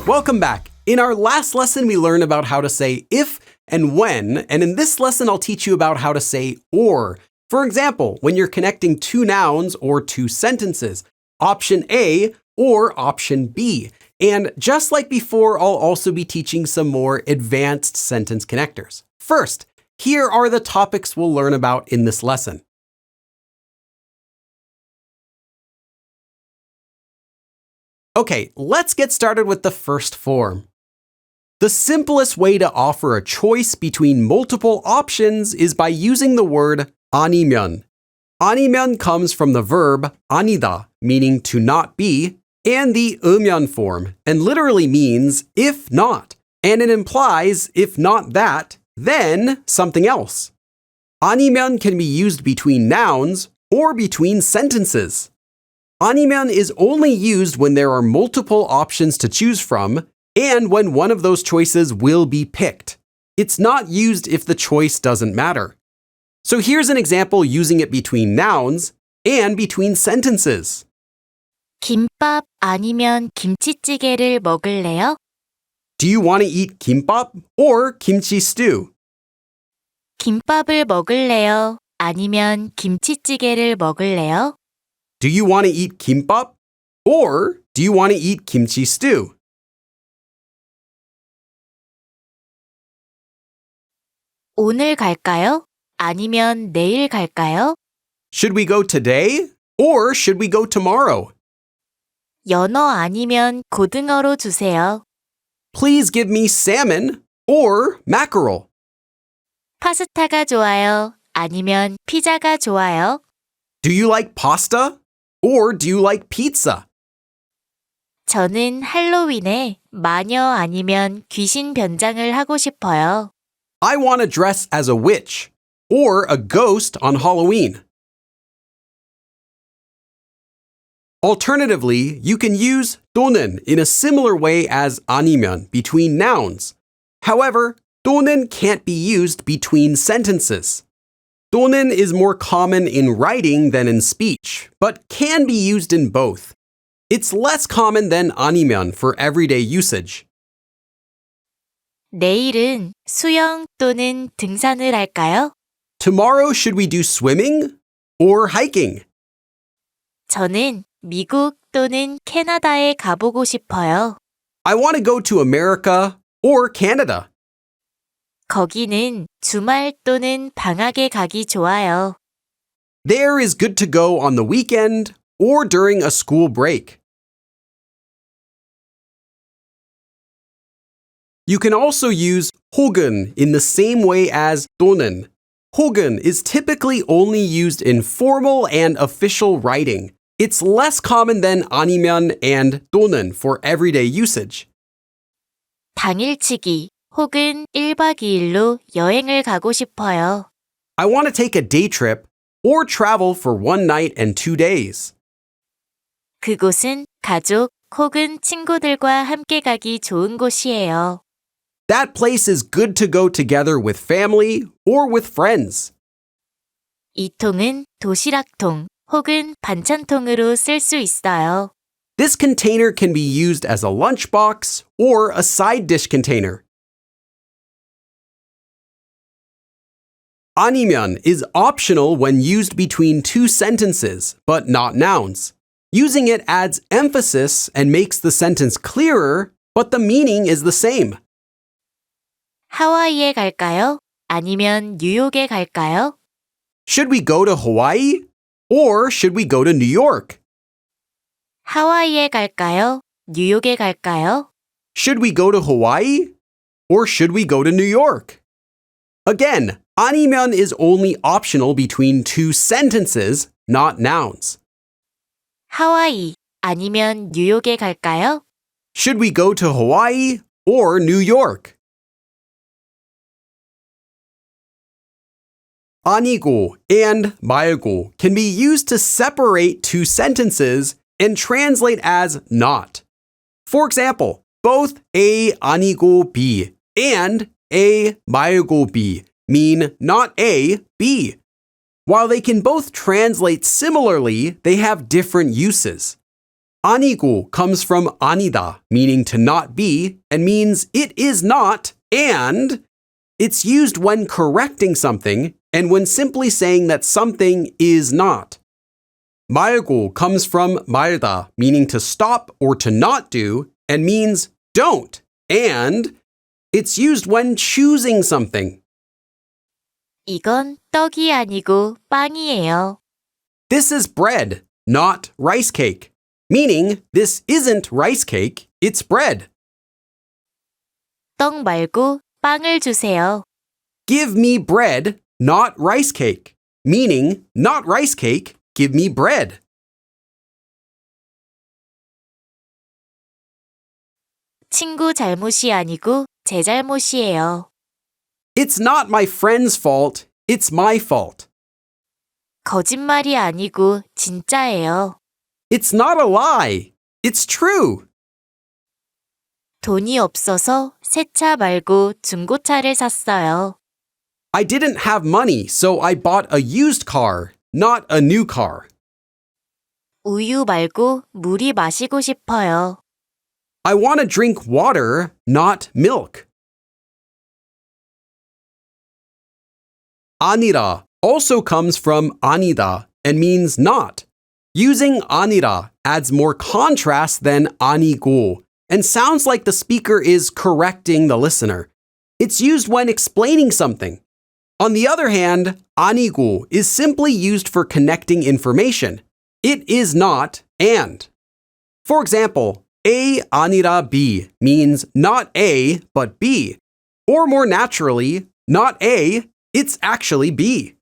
Welcome back. In our last lesson, we learned about how to say if and when, and in this lesson, I'll teach you about how to say or. For example, when you're connecting two nouns or two sentences, option A or option B. And just like before, I'll also be teaching some more advanced sentence connectors. First, here are the topics we'll learn about in this lesson. Okay, let's get started with the first form. The simplest way to offer a choice between multiple options is by using the word 아니면. 아니면 comes from the verb 아니다, meaning to not be, and the 으면 form, and literally means if not, and it implies if not that, then something else. 아니면 can be used between nouns or between sentences. 아니면 is only used when there are multiple options to choose from and when one of those choices will be picked. It's not used if the choice doesn't matter. So here's an example using it between nouns and between sentences. 김밥 아니면 김치찌개를 먹을래요? Do you want to eat kimbap or kimchi stew? 김밥을 먹을래요? 아니면 김치찌개를 먹을래요? Do you want to eat kimbap or do you want to eat kimchi stew? 오늘 갈까요? 아니면 내일 갈까요? Should we go today or should we go tomorrow? 연어 아니면 고등어로 주세요. Please give me salmon or mackerel. 파스타가 좋아요? 아니면 피자가 좋아요? Do you like pasta or do you like pizza? 저는 할로윈에 마녀 아니면 귀신 변장을 하고 싶어요. I want to dress as a witch or a ghost on Halloween. Alternatively, you can use 또는 in a similar way as 아니면 between nouns. However, 또는 can't be used between sentences. 또는 is more common in writing than in speech, but can be used in both. It's less common than 아니면 for everyday usage. 내일은 수영 또는 등산을 할까요? Tomorrow, should we do swimming or hiking? 저는 미국 또는 캐나다에 가보고 싶어요. I want to go to America or Canada. 거기는 주말 또는 방학에 가기 좋아요. There is good to go on the weekend or during a school break. You can also use 혹은 in the same way as 또는. 혹은 is typically only used in formal and official writing. It's less common than 아니면 and 또는 for everyday usage. 당일치기 혹은 1박 2일로 여행을 가고 싶어요. I want to take a day trip or travel for 1 night and 2 days. 그곳은 가족 혹은 친구들과 함께 가기 좋은 곳이에요. That place is good to go together with family or with friends. 이 통은 도시락통 혹은 반찬통으로 쓸 수 있어요. This container can be used as a lunchbox or a side dish container. 아니면 is optional when used between two sentences, but not nouns. Using it adds emphasis and makes the sentence clearer, but the meaning is the same. 하와이에 갈까요? 아니면 뉴욕에 갈까요? Should we go to Hawaii or should we go to New York? 하와이에 갈까요? 뉴욕에 갈까요? Should we go to Hawaii or should we go to New York? Again, 아니면 is only optional between two sentences, not nouns. 하와이 아니면 뉴욕에 갈까요? Should we go to Hawaii or New York? 아니고 and 말고 can be used to separate two sentences and translate as not. For example, both A 아니고 B and A 말고 B mean not A, B. While they can both translate similarly, they have different uses. 아니고 comes from 아니다, meaning to not be, and means it is not, and it's used when correcting something and when simply saying that something is not. 말고 comes from 말다, meaning to stop or to not do, and means don't, and it's used when choosing something. 이건 떡이 아니고 빵이에요. This is bread, not rice cake, meaning this isn't rice cake, it's bread. 떡 말고 빵을 주세요. Give me bread, not rice cake, meaning not rice cake, give me bread. 친구 잘못이 아니고 제 잘못이에요. It's not my friend's fault, it's my fault. 거짓말이 아니고 진짜예요. It's not a lie, it's true. 돈이 없어서 새 차 말고 중고차를 샀어요. I didn't have money, so I bought a used car, not a new car. 우유 말고 물이 마시고 싶어요. I want to drink water, not milk. 아니라 also comes from 아니다 and means not. Using 아니라 adds more contrast than 아니고 and sounds like the speaker is correcting the listener. It's used when explaining something. On the other hand, 아니고 is simply used for connecting information. It is not and. For example, A 아니라 B means not A but B. Or more naturally, not A, it's actually B.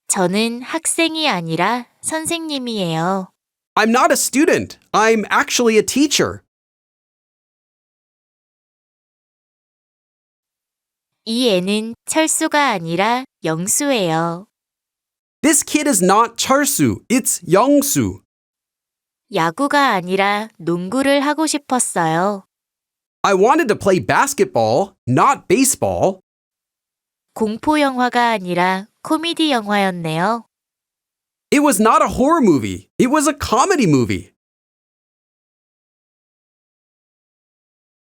저는 학생이 아니라 선생님이에요. I'm not a student. I'm actually a teacher. 이 애는 철수가 아니라 영수예요. This kid is not 철수. It's 영수. 야구가 아니라 농구를 하고 싶었어요. I wanted to play basketball, not baseball. 공포 영화가 아니라 코미디 영화였네요. It was not a horror movie. It was a comedy movie.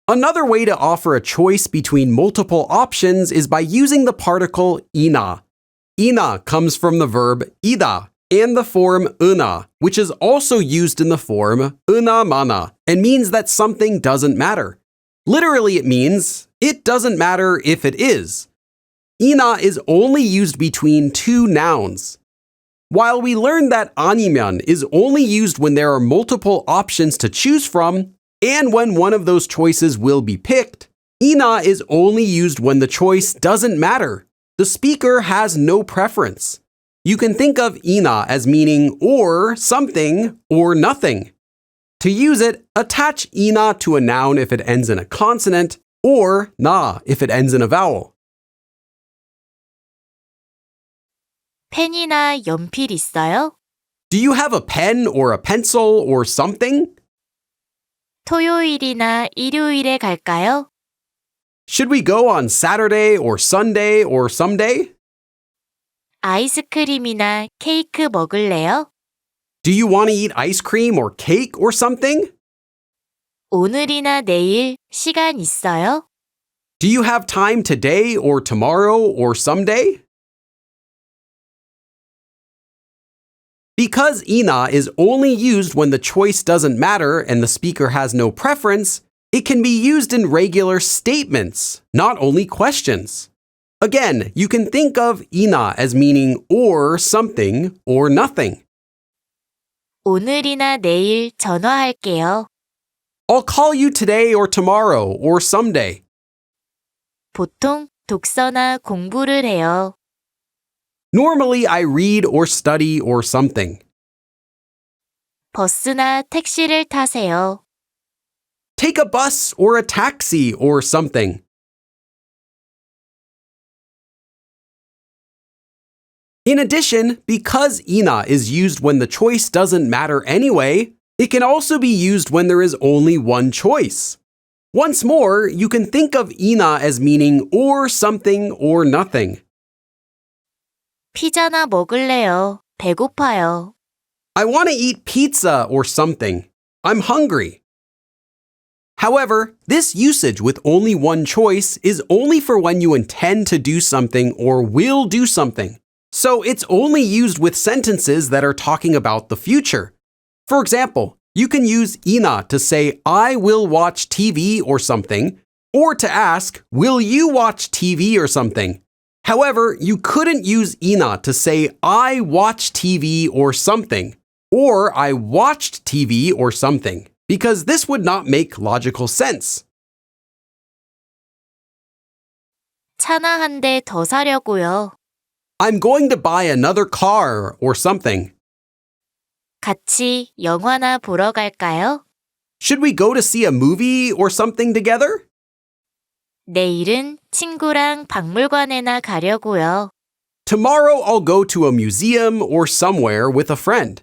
Another way to offer a choice between multiple options is by using the particle 이나. 이나 comes from the verb 이다 and the form 으나, which is also used in the form 으나마나 and means that something doesn't matter. Literally, it means it doesn't matter if it is. 이나 is only used between two nouns. While we learned that 아니면 is only used when there are multiple options to choose from, and when one of those choices will be picked, 이나 is only used when the choice doesn't matter. The speaker has no preference. You can think of 이나 as meaning or something or nothing. To use it, attach 이나 to a noun if it ends in a consonant, or 나 if it ends in a vowel. 펜이나 연필 있어요? Do you have a pen or a pencil or something? 토요일이나 일요일에 갈까요? Should we go on Saturday or Sunday or someday? 아이스크림이나 케이크 먹을래요? Do you want to eat ice cream or cake or something? 오늘이나 내일 시간 있어요? Do you have time today or tomorrow or someday? Because 이나 is only used when the choice doesn't matter and the speaker has no preference, it can be used in regular statements, not only questions. Again, you can think of 이나 as meaning or something or nothing. 오늘이나 내일 전화할게요. I'll call you today or tomorrow or someday. 보통 독서나 공부를 해요. Normally, I read or study or something. 버스나 택시를 타세요. Take a bus or a taxi or something. In addition, because 이나 is used when the choice doesn't matter anyway, it can also be used when there is only one choice. Once more, you can think of 이나 as meaning or something or nothing. 피자나 먹을래요. 배고파요. I want to eat pizza or something. I'm hungry. However, this usage with only one choice is only for when you intend to do something or will do something. So it's only used with sentences that are talking about the future. For example, you can use ina to say, I will watch TV or something, or to ask, will you watch TV or something? However, you couldn't use ina to say, I watch TV or something, or I watched TV or something, because this would not make logical sense. 차나 한 대 더 사려고요. I'm going to buy another car or something. 같이 영화나 보러 갈까요? Should we go to see a movie or something together? 내일은 친구랑 박물관에나 가려고요. Tomorrow I'll go to a museum or somewhere with a friend.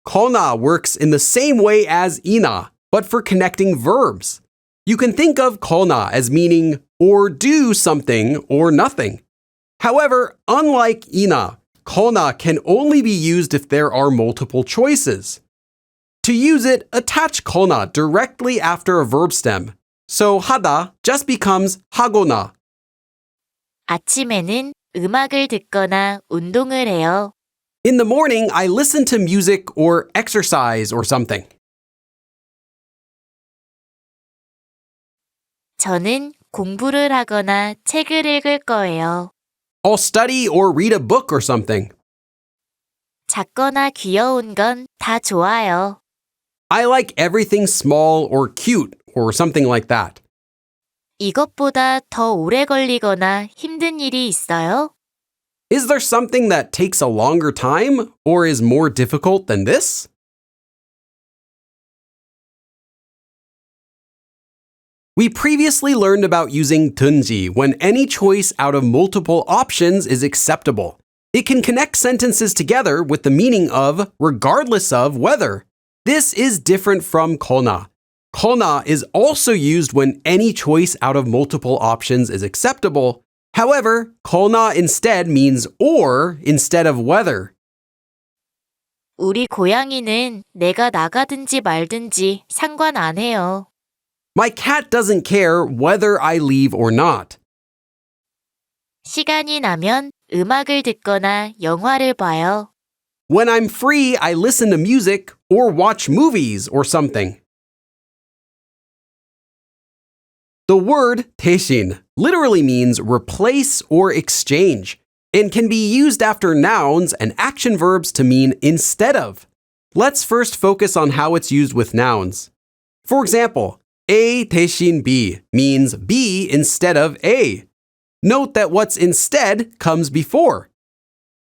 거나 works in the same way as ina, but for connecting verbs. You can think of 거나 as meaning or do something or nothing. However, unlike ina, 거나 can only be used if there are multiple choices. To use it, attach 거나 directly after a verb stem. So 하다 just becomes 하거나. 아침에는 음악을 듣거나 운동을 해요. In the morning, I listen to music or exercise or something. 저는 공부를 하거나 책을 읽을 거예요. I'll study or read a book or something. 작거나 귀여운 건 다 좋아요. I like everything small or cute or something like that. 이것보다 더 오래 걸리거나 힘든 일이 있어요? Is there something that takes a longer time or is more difficult than this? We previously learned about using 든지 when any choice out of multiple options is acceptable. It can connect sentences together with the meaning of regardless of whether. This is different from 거나. 거나 is also used when any choice out of multiple options is acceptable. However, 거나 instead means or instead of whether. 우리 고양이는 내가 나가든지 말든지 상관 안 해요. My cat doesn't care whether I leave or not. 시간이 나면 음악을 듣거나 영화를 봐요. When I'm free, I listen to music or watch movies or something. The word 대신 literally means replace or exchange and can be used after nouns and action verbs to mean instead of. Let's first focus on how it's used with nouns. For example, A 대신 B means B instead of A. Note that what's instead comes before.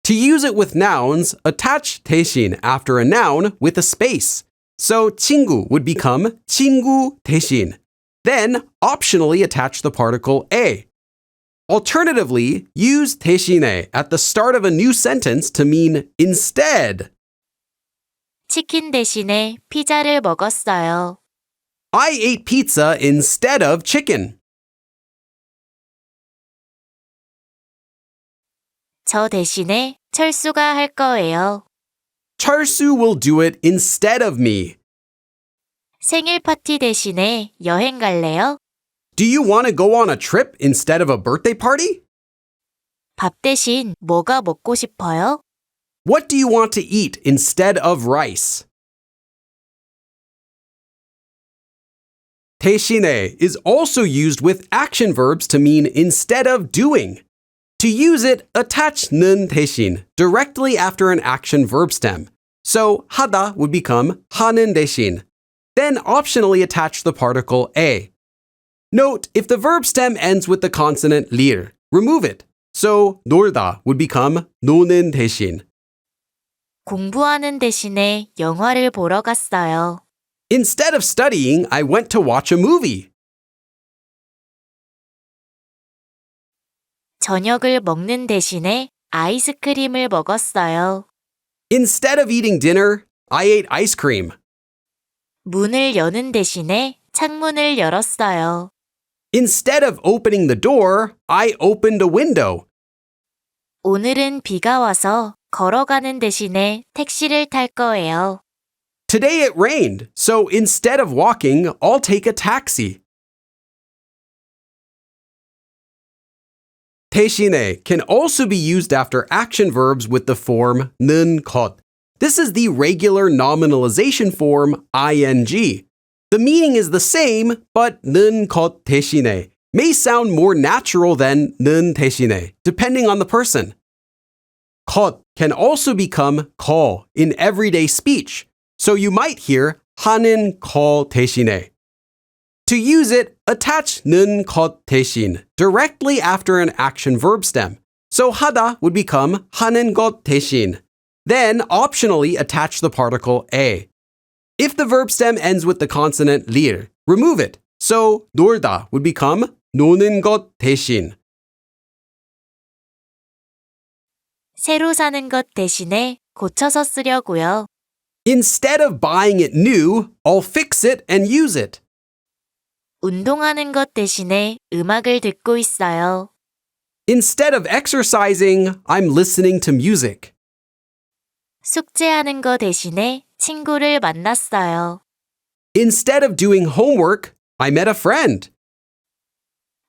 To use it with nouns, attach 대신 after a noun with a space. So 친구 would become 친구 대신. Then, optionally attach the particle a. Alternatively, use 대신에 at the start of a new sentence to mean instead. 치킨 대신에 피자를 먹었어요. I ate pizza instead of chicken. 저 대신에 철수가 할 거예요. 철수 will do it instead of me. 생일 파티 대신에 여행 갈래요? Do you want to go on a trip instead of a birthday party? 밥 대신 뭐가 먹고 싶어요? What do you want to eat instead of rice? 대신에 is also used with action verbs to mean instead of doing. To use it, attach 는 대신 directly after an action verb stem. So 하다 would become 하는 대신. Then optionally attach the particle a. Note, if the verb stem ends with the consonant lir, remove it. So 놀다 would become 노는 대신. 공부하는 대신에 영화를 보러 갔어요. Instead of studying, I went to watch a movie. 저녁을 먹는 대신에 아이스크림을 먹었어요. Instead of eating dinner, I ate ice cream. 문을 여는 대신에 창문을 열었어요. Instead of opening the door, I opened a window. 오늘은 비가 와서 걸어가는 대신에 택시를 탈 거예요. Today it rained, so instead of walking, I'll take a taxi. 대신에 can also be used after action verbs with the form 는 것. This is the regular nominalization form ing. The meaning is the same, but 는 것 대신에 may sound more natural than 는 대신에, depending on the person. 것 can also become 거 in everyday speech, so you might hear 하는 거 대신에. To use it, attach 는 것 대신 directly after an action verb stem. So 하다 would become 하는 것 대신. Then optionally attach the particle 에. If the verb stem ends with the consonant lir, remove it. So 놀다 would become 노는 것 대신. 새로 사는 것 대신에 고쳐서 쓰려고요. Instead of buying it new, I'll fix it and use it. 운동하는 것 대신에 음악을 듣고 있어요. Instead of exercising, I'm listening to music. 숙제하는 것 대신에 친구를 만났어요. Instead of doing homework, I met a friend.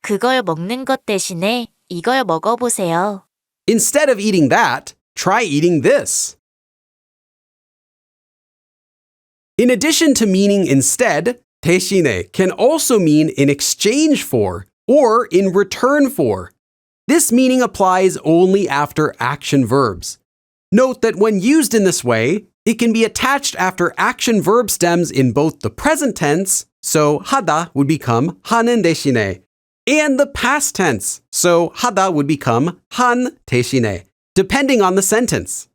그걸 먹는 것 대신에 이걸 먹어보세요. Instead of eating that, try eating this. In addition to meaning instead, 대신에 can also mean in exchange for or in return for. This meaning applies only after action verbs. Note that when used in this way, it can be attached after action verb stems in both the present tense, so 하다 would become 하는 대신에, and the past tense, so 하다 would become 한 대신에, depending on the sentence.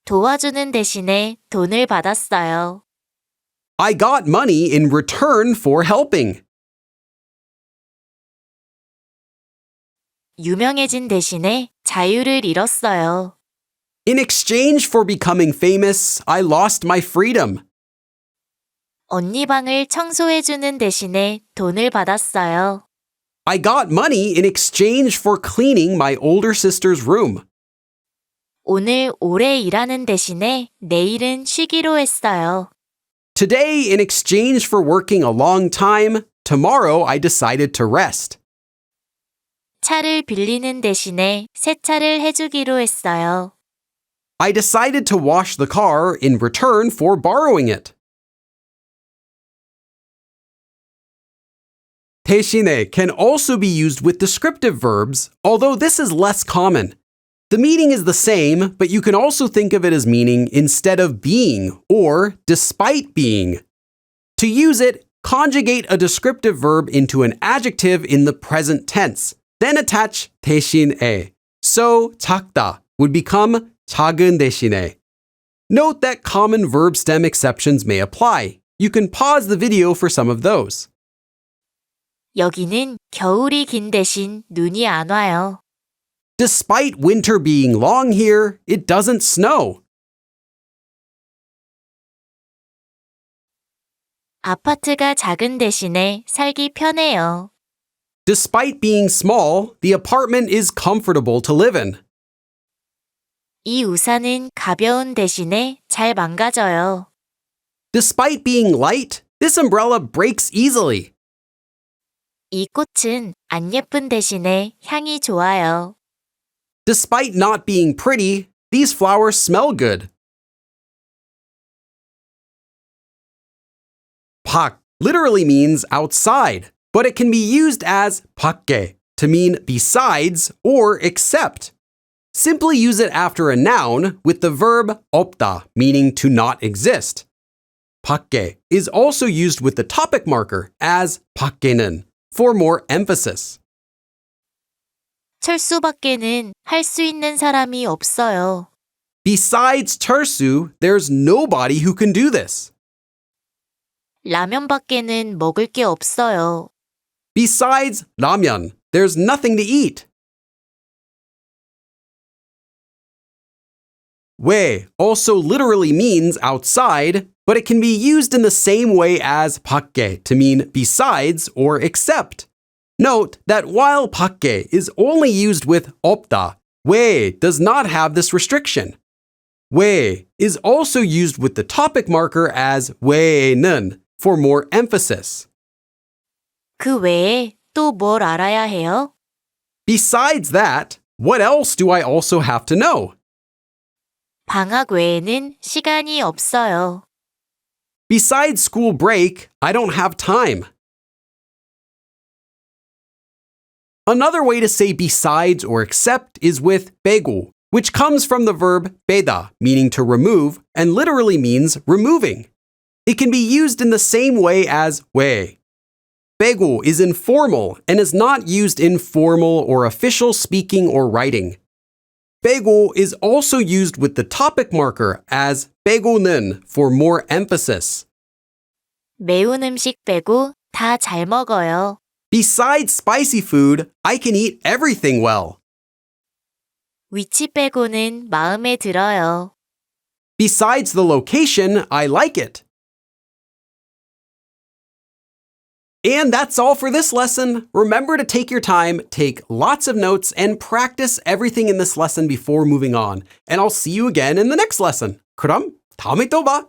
도와주는 대신에 돈을 받았어요. I got money in return for helping. 유명해진 대신에 자유를 잃었어요. In exchange for becoming famous, I lost my freedom. 언니 방을 청소해주는 대신에 돈을 받았어요. I got money in exchange for cleaning my older sister's room. 오늘 오래 일하는 대신에 내일은 쉬기로 했어요. Today, in exchange for working a long time, tomorrow I decided to rest. 차를 빌리는 대신에 세차를 해주기로 했어요. I decided to wash the car in return for borrowing it. 대신에 can also be used with descriptive verbs, although this is less common. The meaning is the same, but you can also think of it as meaning instead of being or despite being. To use it, conjugate a descriptive verb into an adjective in the present tense, then attach 대신에. So 작다 would become 작은 대신에. Note that common verb stem exceptions may apply. You can pause the video for some of those. 여기는 겨울이 긴 대신 눈이 안 와요. Despite winter being long here, it doesn't snow. 아파트가 작은 대신에 살기 편해요. Despite being small, the apartment is comfortable to live in. 이 우산은 가벼운 대신에 잘 망가져요. Despite being light, this umbrella breaks easily. 이 꽃은 안 예쁜 대신에 향이 좋아요. Despite not being pretty, these flowers smell good. 밖 literally means outside, but it can be used as 밖에 to mean besides or except. Simply use it after a noun with the verb 없다, meaning to not exist. 밖에 is also used with the topic marker as 밖에는 for more emphasis. 철수 밖에는 할 수 있는 사람이 없어요. Besides 철수, there's nobody who can do this. 라면 밖에는 먹을 게 없어요. Besides 라면, there's nothing to eat. 외 also literally means outside, but it can be used in the same way as 밖에 to mean besides or except. Note that while 밖에 is only used with 없다, 왜 does not have this restriction. 왜 is also used with the topic marker as 왜는 for more emphasis. 그 외에 또 뭘 알아야 해요? Besides that, what else do I also have to know? 방학 외에는 시간이 없어요. Besides school break, I don't have time. Another way to say besides or except is with 빼고, which comes from the verb 빼다, meaning to remove, and literally means removing. It can be used in the same way as 왜. 빼고 is informal and is not used in formal or official speaking or writing. 빼고 is also used with the topic marker as 빼고는 for more emphasis. 매운 음식 빼고 다 잘 먹어요. Besides spicy food, I can eat everything well. 위치 빼고는 마음에 들어요. Besides the location, I like it. And that's all for this lesson. Remember to take your time, take lots of notes, and practice everything in this lesson before moving on. And I'll see you again in the next lesson. 그럼 다음에 또 봐.